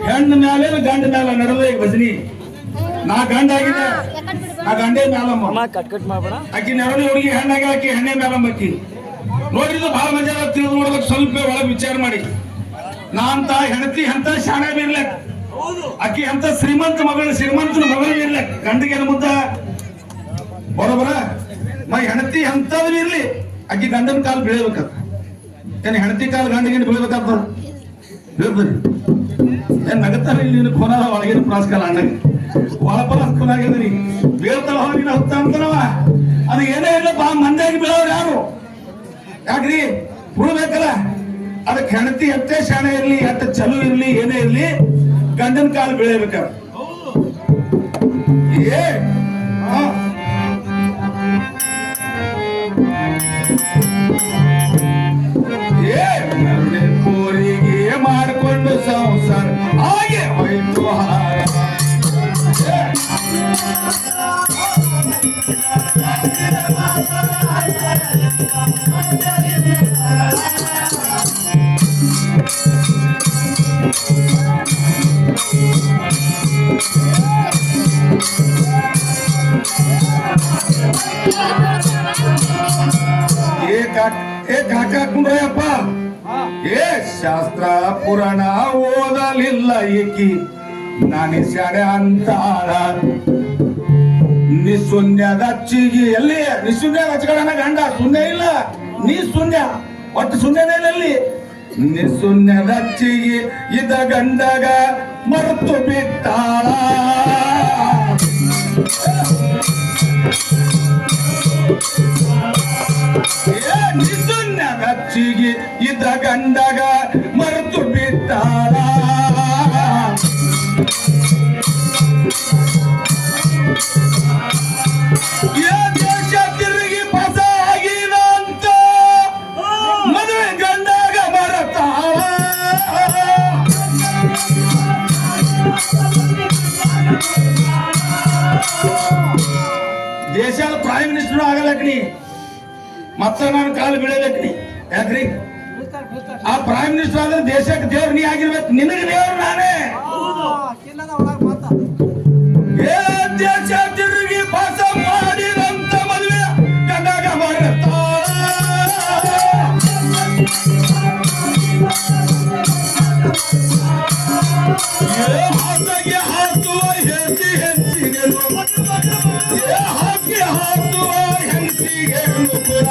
ಹೆಣ್ಣು ಮ್ಯಾಲೆ ಗಂಡ ಮ್ಯಾಲ ನಡೆದ ಈಗ ಭಜನಿ ನಾ ಗಂಡ ಆಗಿದೆ ನಾ ಗಂಡೇ ಮ್ಯಾಲಮ್ಮ ಆಕಿ ನೆರಳಿ ಹುಡುಗಿ ಹೆಣ್ಣಾಗಿ ಆಕಿ ಹೆಣ್ಣೆ ಮ್ಯಾಲಮ್ಮ ಆಕಿ ನೋಡಿದ್ದು ಬಹಳ ಮಜಾ ತಿಳಿದು ನೋಡ್ಬೇಕು. ಸ್ವಲ್ಪ ಒಳಗೆ ವಿಚಾರ ಮಾಡಿ. ನಾ ಅಂತ ಹೆಂಡತಿ ಅಂತ ಶಾಣೆ ಬೀರ್ಲಕ್, ಆಕಿ ಅಂತ ಶ್ರೀಮಂತನ ಮಗಳು ಬೀರ್ಲಕ್. ಗಂಡಿಗೆ ಮುದ್ದ ಬರೋಬರ ಮೈ ಹೆಂಡತಿ ಅಂತದ್ ಬೀರ್ಲಿ, ಆಕಿ ಗಂಡನ ಕಾಲು ಬೀಳ್ಬೇಕಂತ. ಏನ್ ಹೆಂಡತಿ ಕಾಲು ಗಂಡಿಗೆ ಬೀಳ್ಬೇಕಂತ ಬೀಳ್ಬರಿ ಏನ್ ನಗತ್ತಾರ ಇಲ್ಲಿ ಕೊನ ಒಳಗಿನ ಪ್ರಾಸ್ಕಾಲ ಅಣ್ಣಗೆ ಒಳಪರ ಹಸ್ಕಲಾಗಿದ್ರಿ ಬೀಳ್ತಾವ ನೀನು ಹೊತ್ತ ಅಂತನವ. ಅದು ಏನೇ ಇಲ್ಲ ಬಾ ಮಂದಿಯಾಗಿ ಬೀಳೋರು ಯಾರು? ಯಾಕ್ರಿ ಉಳ್ಬೇಕಲ್ಲ. ಅದಕ್ಕೆ ಹೆಂಡತಿ ಎಷ್ಟೇ ಶಾಣೆ ಇರ್ಲಿ, ಎಷ್ಟ ಚಲು ಇರ್ಲಿ, ಏನೇ ಇರ್ಲಿ, ಗಂಡನ ಕಾಲು ಬೀಳಬೇಕ. ಕೋರಿಗೆ ಮಾಡಿಕೊಂಡು ಸಂಸಾರ ಹಾಗೆ ಹೋಯ್ತು. ಕಾಕ ಕುಂಡ್ರಯ್ಯಪ್ಪ, ಶಾಸ್ತ್ರ ಪುರಾಣ ಓದಲಿಲ್ಲ ಈಕಿ ನಾನಿ ಶಾಣೆ ಅಂತಾಳ. ನಿಶೂನ್ಯದ ಅಚ್ಚಿಗೆ ಎಲ್ಲಿ ನಿಶೂನ್ಯ ಹಚ್ಕೊಳ್ಳೋಣ ಗಂಡ ಶೂನ್ಯ ಇಲ್ಲ, ನೀ ಶೂನ್ಯ ಒಟ್ಟು ಶೂನ್ಯನೇ ಇಲ್ಲಿ. ನಿಶೂನ್ಯದ ಅಚ್ಚಿಗೆ ಇದ ಗಂಡಗ ಮರೆತು ಬಿಟ್ಟಾಳ. ನಿಶೂನ್ಯದ ಅಚ್ಚಿಗೆ ಇದ ಗಂಡಗ ಮರೆತು ಬಿಟ್ಟಾಳ. ದೇಶ ತಿರುಗಿ ಪಸ ಆಗಿದ ಅಂತ ಮದುವೆ ಗಂಡಾಗ ಮರತಾಳ. ದೇಶದ ಪ್ರೈಮ್ ಮಿನಿಸ್ಟರ್ ಆಗಲಕ್ನಿ, ಮತ್ತ ನಾನು ಕಾಲು ಬೀಳಬೇಕ್ನಿ. ಯಾಕ್ರಿ ಆ ಪ್ರೈಮ್ ಮಿನಿಸ್ಟರ್ ಆದ್ರೆ ದೇಶಕ್ಕೆ ದೇವ್ರ ನೀ ಆಗಿರ್ಬೇಕು, ನಿನಗೆ ದೇವ್ರು ನಾನೇ. ದೇಶ ತಿರುಗಿ ಪಾಸ ಮಾಡಿದಂತ ಮದುವೆ ಗಂಡಾಗ ಮರತಾಳ. ಹಾಕಿಗೆ ಹಾಕುವ ಹೆಂಡತಿ ಹೆಂಡತಿಗೆ ಹಾಕಿ ಹಾಕುವ ಹೆಂಡತಿಗೆ ಕೂಡ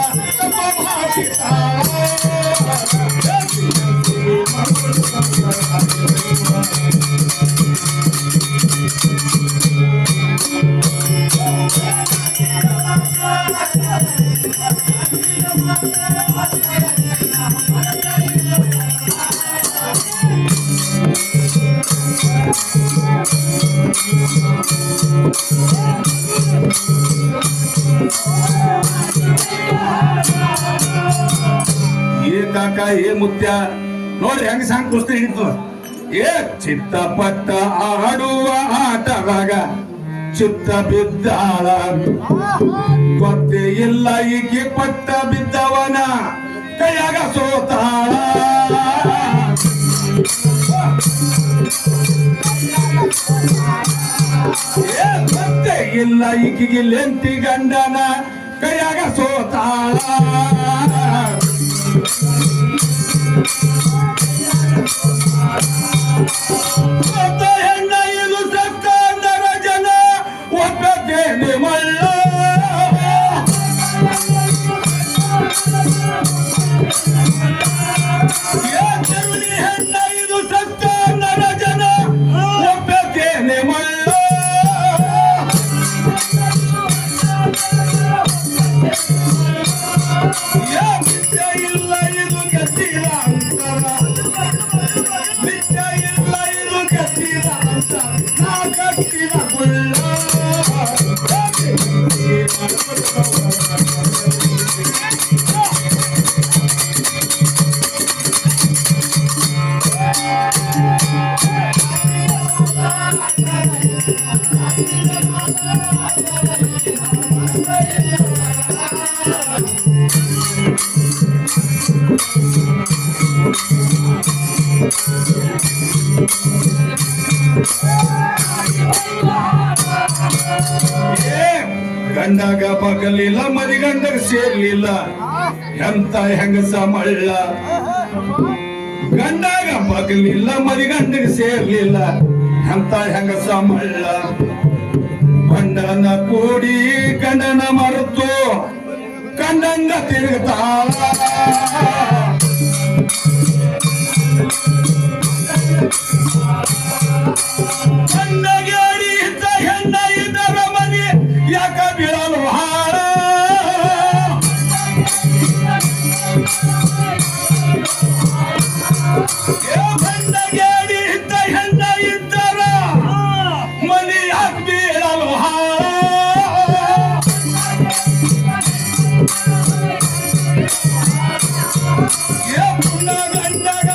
ಕಾಕ ಏ ಮುತ್ಯ ನೋಡ್ರಿ ಹೆಂಗ ಸಾಂಗ್ ಕುಸ್ತಿ ಹಿಡಿತು. ಚಿತ್ತಪಟ್ಟ ಆಡುವ ಆಟದಾಗ ಚಿತ್ತ ಬಿದ್ದಾಳ, ಗೊತ್ತೇ ಇಲ್ಲ ಈಕೆ ಪಟ್ಟ ಬಿದ್ದವನ ಕೈಯಾಗ ಸೋತಾಳ. ಗೊತ್ತೇ ಇಲ್ಲ ಈಕೆಗೆ ಲೆಂತಿ ಗಂಡನ ಕೈಯಾಗ ಸೋತಾಳ. ಹೆಣ್ಣ ಇದು ಸತ್ತ ನರ ಜನ ಒಪ್ಪತ್ತೇನೆ ಮಲ್ಲ. ಹೆಣ್ಣ ಇದು ಸತ್ತ ನರ ಜನ ಒಪ್ಪತ್ತೇನೆ ಮಲ್ಲ. ಇಲ್ಲ ಇದು ಗತಿರ ಗಂಡಾಗ ಬಗಲಿಲ್ಲ ಮರಿಗಂಡಗ ಸೇರ್ಲಿಲ್ಲ ಎಂತ ಹೆಂಗಸ ಮಳ್ಳ ಗಂಡಾಗ ಬಗಲಿಲ್ಲ ಮರಿಗಂಡಗ ಸೇರ್ಲಿಲ್ಲ ಎಂತ ಹೆಂಗಸ ಮಳ್ಳ ಗಂಡನ ಕೂಡಿ ಗಂಡನ ಮರೆತು ಕಂಡಂಗ ತಿರುಗ್ತಾಳ ಗಂಡಗೇಡಿ ಇದ್ದ ಹೆಣ್ಣ ಇದ್ದರ ಮನೆ ಯಾಕ ಬೀಳಲು ಹಾಳ ಗಂಡಗೇಡಿ ಇದ್ದ ಹೆಣ್ಣ ಇದ್ದರ ಮನೆ ಯಾಕ ಬೀಳಲು ಹಾಳ ಗಂಡಗ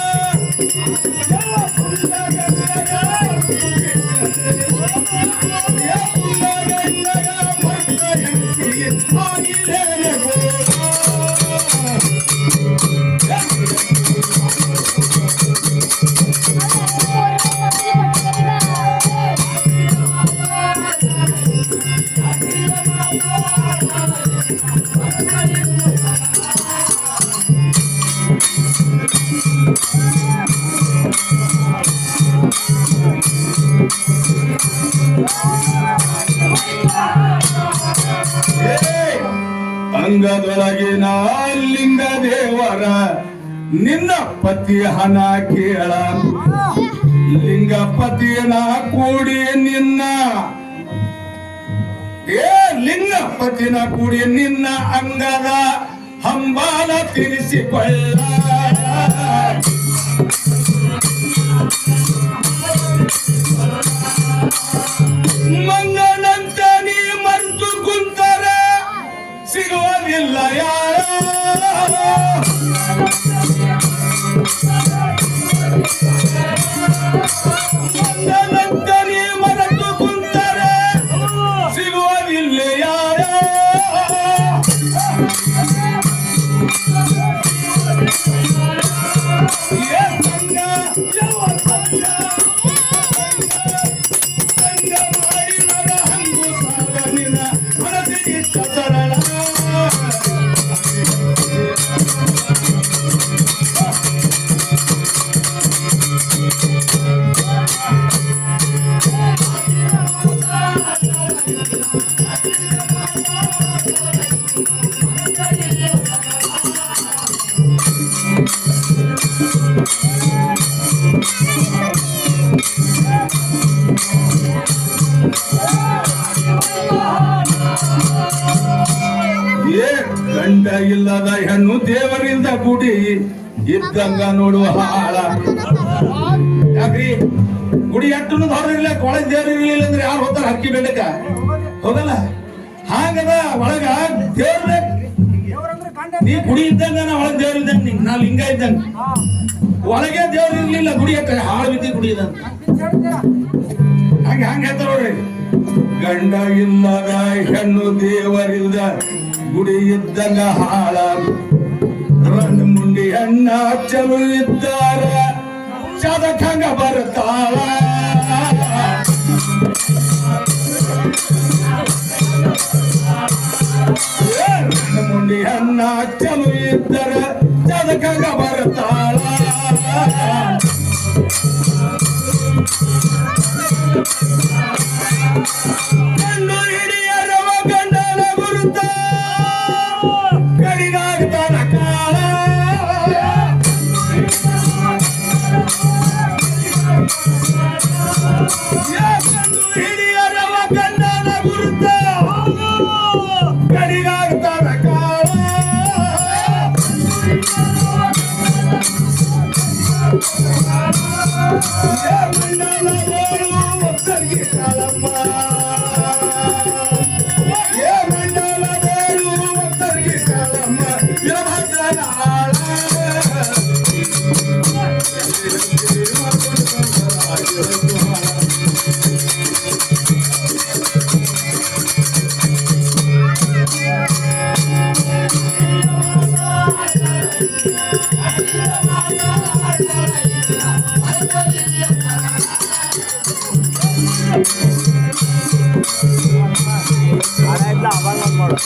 ಅಂಗದೊಳಗಿನ ಲಿಂಗ ದೇವರ ನಿನ್ನ ಪತಿ ಹಣ ಕೇಳ ಲಿಂಗ ಪತಿಯನ ಕೂಡಿ ನಿನ್ನ ಲಿಂಗ ಪತಿನ ಕೂಡಿ ನಿನ್ನ ಅಂಗದ ಹಂಬಾಲ ತಿರಿಸಿಕೊಳ್ಳ ಮಂಗನಂತ ನೀ ಮರ್ತು ಕುಂತರೆ ಸಿಗುವುದಿಲ್ಲ ಯಾರ ಮಂಗನಂತ ನೀ ಮರೆತು ಕುಂತರೆ ಸಿಗುವುದಿಲ್ಲ ಯಾರ ಗಂಡ ಇಲ್ಲದ ಹೆಣ್ಣು ದೇವರಿಂದ ಗುಡಿ ಇದ್ದಂಗ ನೋಡುವ ಹಾಳ ಯಾಕ್ರಿ ಗುಡಿ ಎಟ್ಟು ಹೊರಗಿಲ್ಲ ಕೊಳಗ ದೇವ್ರ ಇರ್ಲಿಲ್ಲ ಅಂದ್ರೆ ಯಾರು ಹೋಗ್ತಾರ ಹಕ್ಕಿ ಬೆಳಕ ಹೋಗಲ್ಲ ಹಾಗದ ಒಳಗ ದೇವ್ರ ನೀ ಗುಡಿ ಇದ್ದಂಗ ನಾ ಒಳಗ ದೇವ್ರ ಇದ್ದಂಗ ನಾ ಲಿಂಗ ಇದ್ದಂಗ ಒಳಗೆ ದೇವ್ರ ಇರ್ಲಿಲ್ಲ ಗುಡಿ ಹಾಳು ಬಿದ್ದಿ ಗುಡಿ ಇದ್ದಂಗ ಹಂಗ ಹಂಗ ಹೇಳ್ತಾರ ನೋಡ್ರಿ ಗಂಡ ಇಲ್ಲದ ಹೆಣ್ಣು ದೇವರಿಲ್ದ ಗುಡಿ ಇದ್ದಂಗ ಹಾಳ ರನ್ ಮುಂಡಿ ಅಣ್ಣ ಚಲು ಇದ್ದಾರ ಚದಕಂಗ ಬರ್ತಾಳ ರನ್ ಮುಂಡಿ ಅಣ್ಣ ಚಲು ಇದ್ದಾರ ಚದಕಂಗ ಬರ್ತಾಳ ಗಂಡು ಹಿಡಿಯರವ ಗಂಡನ ಗುರುತ ಕಡಿದಾಗ್ತಾನ ಕಾಳ ಆಡ ಇಲ್ಲ ಅವಾಗ ಮಾಡು